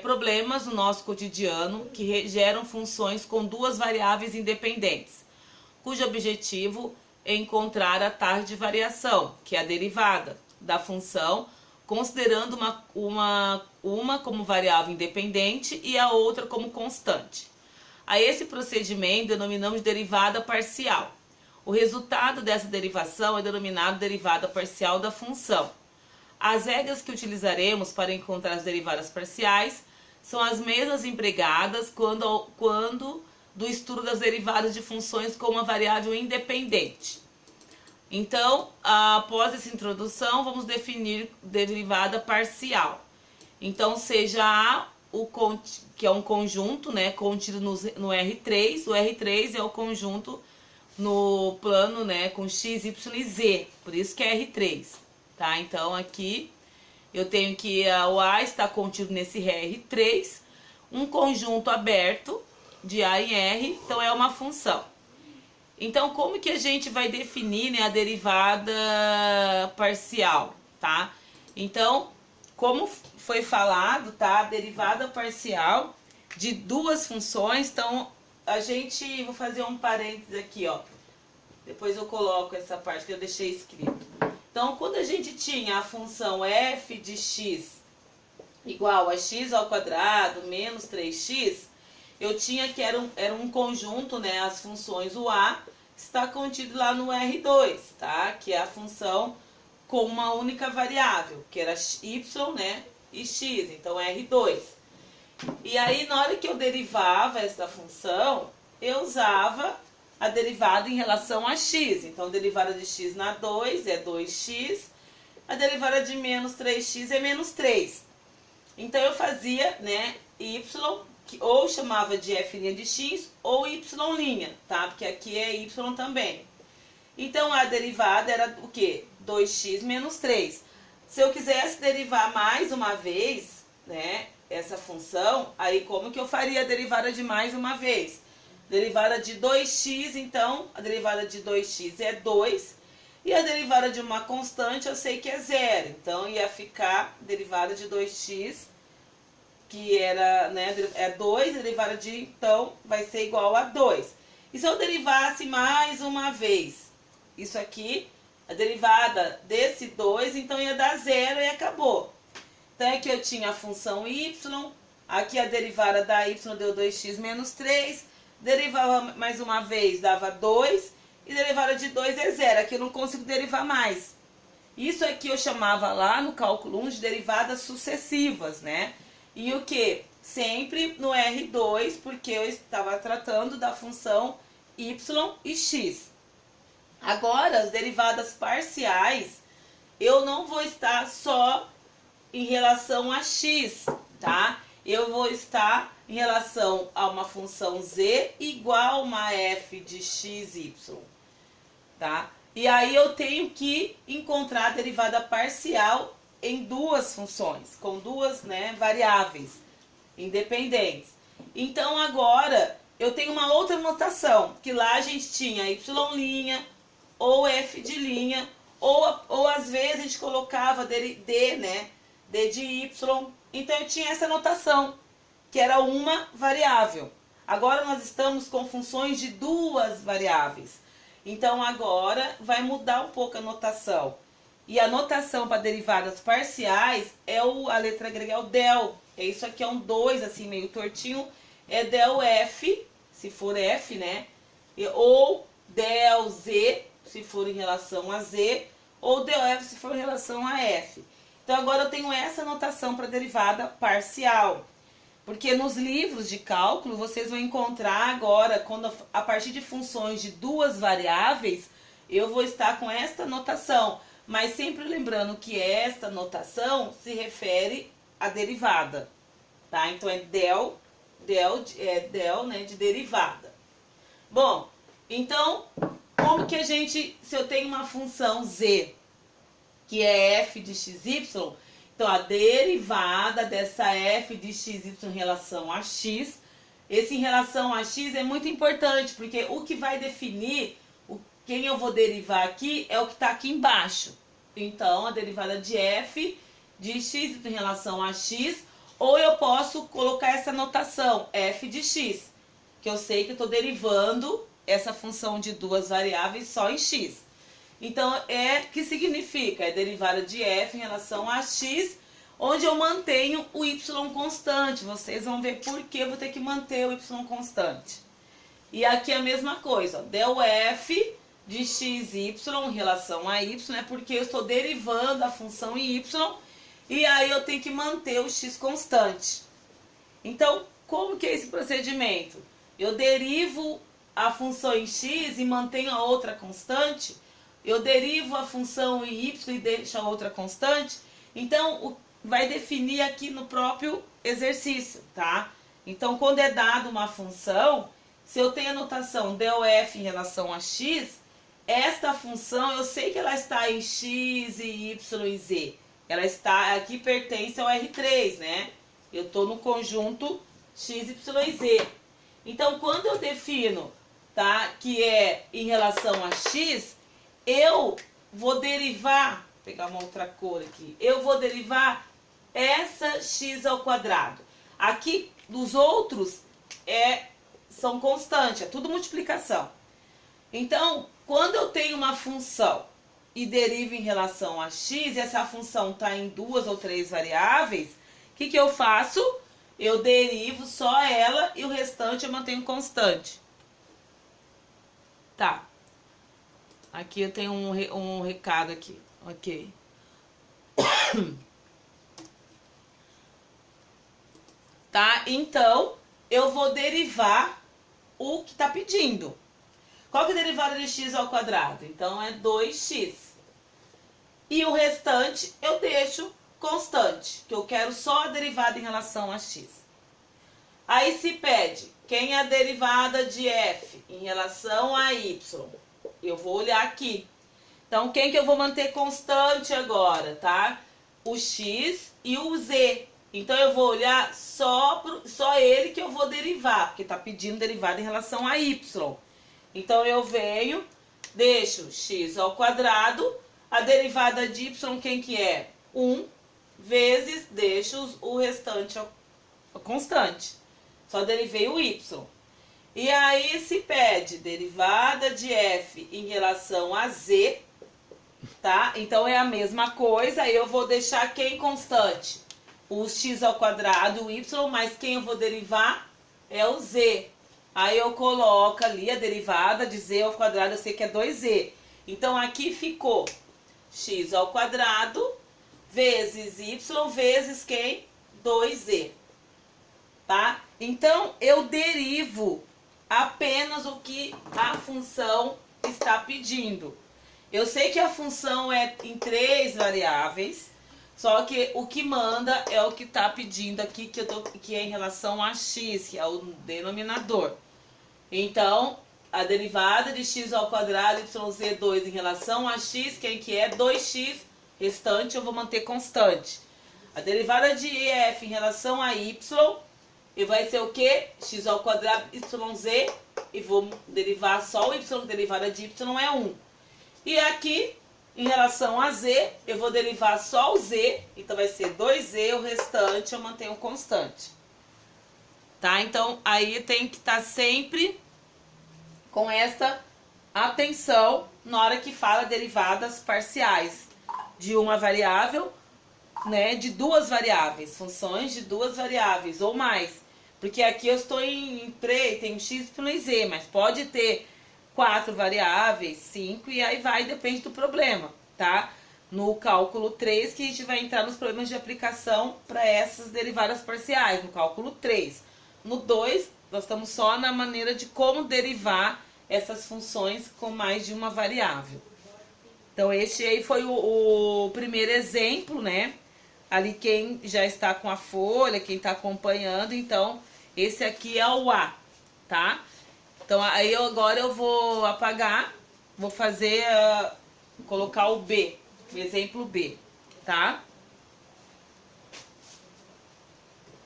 problemas no nosso cotidiano que geram funções com duas variáveis independentes, cujo objetivo é encontrar a taxa de variação, que é a derivada da função, considerando uma como variável independente e a outra como constante. A esse procedimento denominamos de derivada parcial. O resultado dessa derivação é denominado derivada parcial da função. As regras que utilizaremos para encontrar as derivadas parciais são as mesmas empregadas quando do estudo das derivadas de funções com uma variável independente. Então, após essa introdução, vamos definir derivada parcial. Então, seja A, que é um conjunto, né, contido no R3. O R3 é o conjunto no plano, né, com x, y e z, por isso que é R3, tá? Então, aqui eu tenho que o A está contido nesse R3, um conjunto aberto de A em R, então é uma função. Então, como que a gente vai definir, né, a derivada parcial, tá? Então, como foi falado, tá? A derivada parcial de duas funções. Então, vou fazer um parênteses aqui, ó. Depois eu coloco essa parte que eu deixei escrito. Então, quando a gente tinha a função f de x igual a x ao quadrado menos 3x, eu tinha que era um conjunto, né? As funções, o a está contido lá no R2, tá? Que é a função com uma única variável, que era y, né? E x, então R2. E aí, na hora que eu derivava essa função, eu usava a derivada em relação a x. Então, a derivada de x na 2 é 2x, a derivada de menos 3x é menos 3. Então, eu fazia, né, y, que ou chamava de f' de x, ou y', tá? Porque aqui é y também. Então, a derivada era o quê? 2x menos 3. Se eu quisesse derivar mais uma vez, né, essa função, aí como que eu faria a derivada de mais uma vez? Derivada de 2x, então, a derivada de 2x é 2, e a derivada de uma constante eu sei que é 0. Então, ia ficar derivada de 2x, que era, né, é 2, a derivada de, então, vai ser igual a 2. E se eu derivasse mais uma vez, isso aqui, a derivada desse 2, então ia dar 0 e acabou. Então, aqui eu tinha a função y, aqui a derivada da y deu 2x menos 3, derivava mais uma vez, dava 2, e derivada de 2 é 0, aqui eu não consigo derivar mais. Isso aqui eu chamava lá no cálculo 1 de derivadas sucessivas, né? E o que? Sempre no R2, porque eu estava tratando da função y e x. Agora, as derivadas parciais, eu não vou estar só em relação a x, tá? Eu vou estar em relação a uma função z igual a uma f de xy, tá? E aí eu tenho que encontrar a derivada parcial em duas funções, com duas, né, variáveis independentes. Então agora eu tenho uma outra notação, que lá a gente tinha y', ou f de linha, ou às vezes a gente colocava d, né, d de y. Então eu tinha essa notação, que era uma variável. Agora nós estamos com funções de duas variáveis. Então agora vai mudar um pouco a notação. E a notação para derivadas parciais é a letra grega é o del. É isso aqui, é um 2, assim, meio tortinho. É del f, se for f, né? Ou del z, se for em relação a z. Ou del f, se for em relação a f. Então agora eu tenho essa notação para derivada parcial. Porque nos livros de cálculo vocês vão encontrar agora, quando a partir de funções de duas variáveis, eu vou estar com esta notação. Mas sempre lembrando que esta notação se refere à derivada, tá? Então é del, né, de derivada. Bom, então, como que a gente, se eu tenho uma função z, que é f de xy, então a derivada dessa f de xy em relação a x, esse em relação a x é muito importante, porque o que vai definir quem eu vou derivar aqui é o que está aqui embaixo. Então, a derivada de f de x em relação a x, Ou eu posso colocar essa notação, f de x, que eu sei que eu estou derivando essa função de duas variáveis só em x. Então, que significa? É derivada de f em relação a x, onde eu mantenho o y constante. Vocês vão ver por que eu vou ter que manter o y constante. E aqui a mesma coisa, ó, del f de xy em relação a y, é porque eu estou derivando a função em y, e aí eu tenho que manter o x constante. Então, como que é esse procedimento? Eu derivo a função em x e mantenho a outra constante? Eu derivo a função em y e deixo a outra constante? Então, vai definir aqui no próprio exercício, tá? Então, quando é dado uma função, se eu tenho a notação del f em relação a x, esta função, eu sei que ela está em x e y e z. Ela está, aqui pertence ao R3, né? Eu estou no conjunto x, y e z. Então, quando eu defino, tá, que é em relação a x, eu vou derivar, vou pegar uma outra cor aqui, eu vou derivar essa x ao quadrado. Aqui, dos outros, são constantes, é tudo multiplicação. Então, quando eu tenho uma função e derivo em relação a x, e essa função está em duas ou três variáveis, o que eu faço? Eu derivo só ela e o restante eu mantenho constante. Tá. Aqui eu tenho um recado aqui. Ok. Tá? Então, eu vou derivar o que está pedindo. Qual que é a derivada de x ao quadrado? Então, é 2x. E o restante eu deixo constante, que eu quero só a derivada em relação a x. Aí se pede, quem é a derivada de f em relação a y? Eu vou olhar aqui. Então, quem que eu vou manter constante agora, tá? O x e o z. Então, eu vou olhar só ele que eu vou derivar, porque está pedindo derivada em relação a y. Então, eu venho, deixo x ao quadrado, a derivada de y, quem que é? 1 vezes, deixo o restante constante. Só derivei o y. E aí, se pede derivada de f em relação a z, tá? Então, é a mesma coisa, aí eu vou deixar quem constante? O x ao quadrado, o y, mas quem eu vou derivar é o z. Aí eu coloco ali a derivada de z ao quadrado, eu sei que é 2z. Então, aqui ficou x ao quadrado vezes y vezes quem? 2z. Tá? Então, eu derivo apenas o que a função está pedindo. Eu sei que a função é em 3 variáveis, só que o que manda é o que está pedindo aqui, que é em relação a x, que é o denominador. Então, a derivada de x ao quadrado yz2 em relação a x, quem que é? 2x, restante eu vou manter constante. A derivada de f em relação a y, e vai ser o quê? X ao quadrado yz, e vou derivar só o y, derivada de y é 1. E aqui, em relação a z, eu vou derivar só o z, então vai ser 2z, o restante eu mantenho constante. Tá? Então, aí tem que estar sempre com esta atenção na hora que fala derivadas parciais de uma variável, né, de duas variáveis, funções de duas variáveis ou mais. Porque aqui eu estou em 3, tem x, y e z, mas pode ter 4 variáveis, 5, e aí vai, depende do problema, tá? No cálculo 3, que a gente vai entrar nos problemas de aplicação para essas derivadas parciais, no cálculo 3. No 2, nós estamos só na maneira de como derivar essas funções com mais de uma variável. Então, este aí foi o primeiro exemplo, né? Ali quem já está com a folha, quem está acompanhando, então, esse aqui é o A, tá? Então, aí agora eu vou apagar, vou fazer, colocar o B, o exemplo B, tá?